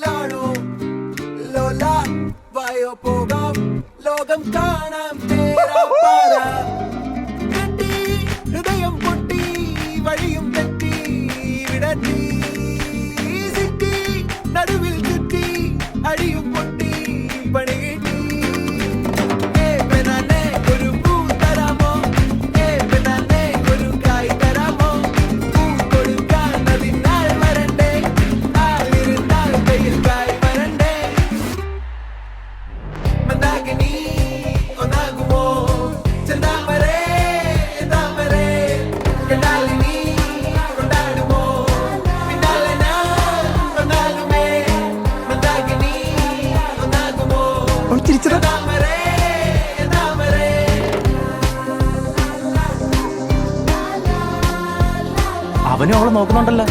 ലാണോ ലോല വായോ പോകാം ലോകം കാണാം തേരാപ്പാര കെട്ടി ഹൃദയം പൊട്ടി വഴിയും തെറ്റി വിടത്തി സിറ്റി നടുവിൽ ചുറ്റി അടിയും പൊട്ടി പണി കിട്ടി ഒരു പൂ തരാമോ ഒരു കായ് തരാമോ പൂ കൊടുക്കാൻ അതിനാൾ വരണ്ടേ ആളിരുന്നാൽ കയ്യിൽ കായ് വരണ്ടേ മന്ദാകിനി ഒന്നാകുമോ ചെന്താമരേ താമരേ കണ്ടാലിനി കൊണ്ടാടുമോ പിന്നാലെ ഞാൻ വന്നാലുമേ മന്ദാകിനി ഒന്നാകുമോ താമരേ താമരേ അവനും അവളെ നോക്കുന്നുണ്ടല്ലോ.